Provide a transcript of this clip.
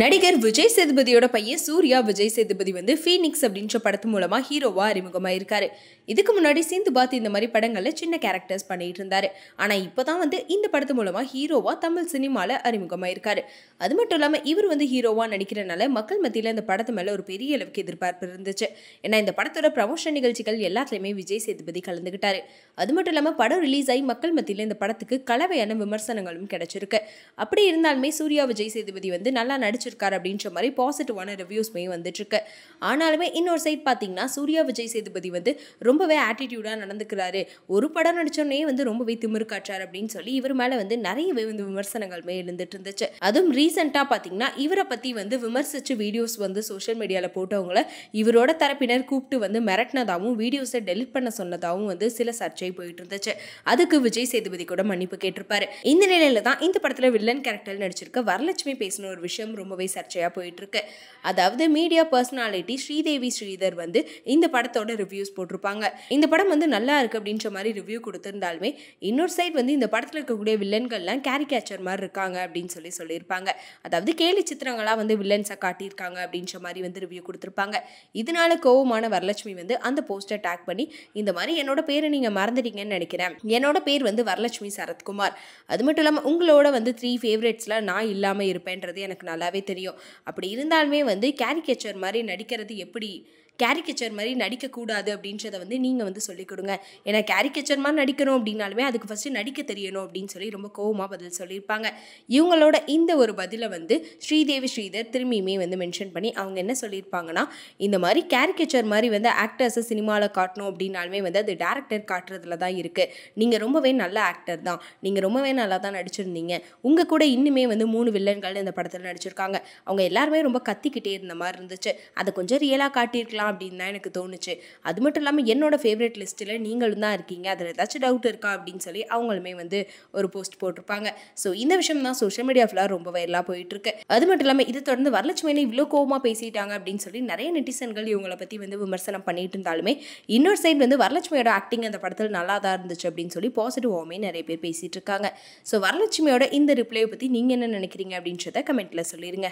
நடிகர் விஜய் சேதுபதியோட பையன் சூர்யா விஜய் சேதுபதி வந்து ஃபீனிக்ஸ் அப்படின்ற படத்து மூலமா ஹீரோவா அறிமுகமாயிருக்காரு. இதுக்கு முன்னாடி சிந்துபாத் இந்த மாதிரி படங்கள்ல சின்ன கேரக்டர்ஸ் பண்ணிட்டு இருந்தாரு. ஆனா இப்பதான் வந்து இந்த படத்து மூலமா ஹீரோவா தமிழ் சினிமால அறிமுகமாயிருக்காரு. அது மட்டும் இல்லாம இவர் வந்து ஹீரோவா நடிக்கிறனால மக்கள் மத்தியில இந்த படத்து மேல ஒரு பெரிய அளவுக்கு எதிர்பார்ப்பு இருந்துச்சு. ஏன்னா இந்த படத்தோட ப்ரமோஷன் நிகழ்ச்சிகள் எல்லாத்துலயுமே விஜய் சேதுபதி கலந்துகிட்டாரு. அது மட்டும் இல்லாம படம் ரிலீஸ் ஆகி மக்கள் மத்தியில இந்த படத்துக்கு கலவையான விமர்சனங்களும் கிடைச்சிருக்கு. அப்படி இருந்தாலுமே சூர்யா விஜய் சேதுபதி வந்து நல்லா நடிச்சிருக்காரு அப்படின்ற மாதிரி பாசிட்டிவான ரிவ்யூஸ்மே வந்துட்டு இருக்கு. ஆனாலுமே இன்னொரு சைட் பார்த்தீங்கன்னா சூர்யா விஜய் சேதுபதி வந்து ரொம்பவே ஆட்டிடியூடாக நடந்துக்கிறாரு, ஒரு படம் நடிச்சோடனே வந்து ரொம்பவே திமிரு காட்டுறாரு அப்படின்னு சொல்லி இவர் மேலே வந்து நிறையவே வந்து விமர்சனங்களுமே எழுந்துட்டு இருந்துச்சு. அதுவும் ரீசெண்டாக பார்த்தீங்கன்னா இவரை பற்றி வந்து விமர்சிச்சு வீடியோஸ் வந்து சோஷியல் மீடியாவில் போட்டவங்களை இவரோட தரப்பினர் கூப்பிட்டு வந்து மிரட்டினதாகவும் வீடியோஸை டெலிட் பண்ண சொன்னதாகவும் வந்து சில சர்ச்சை போயிட்டு இருந்துச்சு. அதுக்கு விஜய் சேதுபதி கூட மன்னிப்பு கேட்டிருப்பாரு. இந்த நிலையில தான் இந்த படத்தில் வில்லன் கேரக்டர் நடிச்சிருக்க வரலட்சுமி பேசின ஒரு விஷயம் ரொம்பவே சர்ச்சையா போயிட்டு இருக்கு. அதாவது மீடியா பர்சனாலிட்டி ஸ்ரீதேவி ஸ்ரீதர் வந்து இந்த படத்தோட ரிவ்யூஸ் போட்டிருப்பாங்க. இந்த படம் வந்து நல்லா இருக்கு அப்படின்ற மாதிரி ரிவ்யூ கொடுத்திருந்தாலுமே இன்னொரு சைட் வந்து இந்த படத்துல இருக்கக்கூடிய வில்லன்கள்லாம் கேரிகேச்சர் மாதிரி இருக்காங்க அப்படின்னு சொல்லியிருப்பாங்க. அதாவது கேலி சித்திரங்களா வந்து வில்லன்ஸை காட்டியிருக்காங்க அப்படின்ற மாதிரி வந்து ரிவ்யூ கொடுத்திருப்பாங்க. இதனால கோவமான வரலட்சுமி வந்து அந்த போஸ்டர் டேக் பண்ணி இந்த மாதிரி என்னோட பேரை நீங்க மறந்துட்டீங்கன்னு நினைக்கிறேன், என்னோட பேர் வந்து வரலட்சுமி சரத்குமார், அது மட்டும் இல்லாமல் உங்களோட வந்து 3 ஃபேவரட்ஸ்ல நான் இல்லாமல் இருப்பேன்றது எனக்கு நல்லாவே தெரியும். அப்படி இருந்தாலுமே வந்து கேரிகேச்சர் மாதிரி நடிக்கிறது எப்படி, கேரிகேச்சர் மாதிரி நடிக்கக்கூடாது அப்படின்றத வந்து நீங்கள் வந்து சொல்லிக் கொடுங்க. ஏன்னா கேரிகேச்சர் மாதிரி நடிக்கணும் அப்படின்னாலுமே அதுக்கு ஃபஸ்ட்டு நடிக்க தெரியணும் அப்படின்னு சொல்லி ரொம்ப கோவமாக பதில் சொல்லியிருப்பாங்க. இவங்களோட இந்த ஒரு பதிலை வந்து ஸ்ரீதேவி ஸ்ரீதர் திரும்பியுமே வந்து மென்ஷன் பண்ணி அவங்க என்ன சொல்லியிருப்பாங்கன்னா, இந்த மாதிரி கேரிகேச்சர் மாதிரி வந்து ஆக்டர்ஸை சினிமாவில் காட்டணும் அப்படின்னாலுமே வந்து அது டேரக்டர் காட்டுறதுல தான் இருக்குது. நீங்கள் ரொம்பவே நல்ல ஆக்டர் தான், நீங்கள் ரொம்பவே நல்லா தான் நடிச்சிருந்தீங்க. உங்கள் கூட இன்னுமே வந்து 3 வில்லன்கள் இந்த படத்தில் நடிச்சிருக்காங்க. அவங்க எல்லாருமே ரொம்ப கத்திக்கிட்டே இருந்த மாதிரி இருந்துச்சு. அதை கொஞ்சம் ரியலாக காட்டியிருக்கலாம் அப்படின்னு தான் எனக்கு தோணுச்சு. அது மட்டும் இல்லாமல் என்னோட ஃபேவரட் லிஸ்ட்டில் நீங்களும் தான் இருக்கீங்க, அதில் ஏதாச்சும் டவுட் இருக்கா அப்படின்னு சொல்லி அவங்களுமே வந்து ஒரு போஸ்ட் போட்டிருப்பாங்க. ஸோ இந்த விஷயம் தான் சோஷியல் மீடியா ஃபுல்லாக ரொம்ப வைரலாக போயிட்டு இருக்கு. அது மட்டும் இல்லாமல் இதை தொடர்ந்து வரலட்சுமியை இவ்வளோ கோவமாக பேசிட்டாங்க அப்படின்னு சொல்லி நிறைய நெட்டிசன்கள் இவங்களை பற்றி வந்து விமர்சனம் பண்ணிட்டு இருந்தாலுமே இன்னொரு சைடு வந்து வரலட்சுமியோட ஆக்டிங் அந்த படத்தில் நல்லா தான் இருந்துச்சு அப்படின்னு சொல்லி பாசிட்டிவாகவே நிறைய பேர் பேசிட்டு இருக்காங்க. ஸோ வரலட்சுமியோட இந்த ரிப்ளையை பற்றி நீங்கள் என்ன நினைக்கிறீங்க அப்படின்றத கமெண்ட்டில் சொல்லிடுங்க.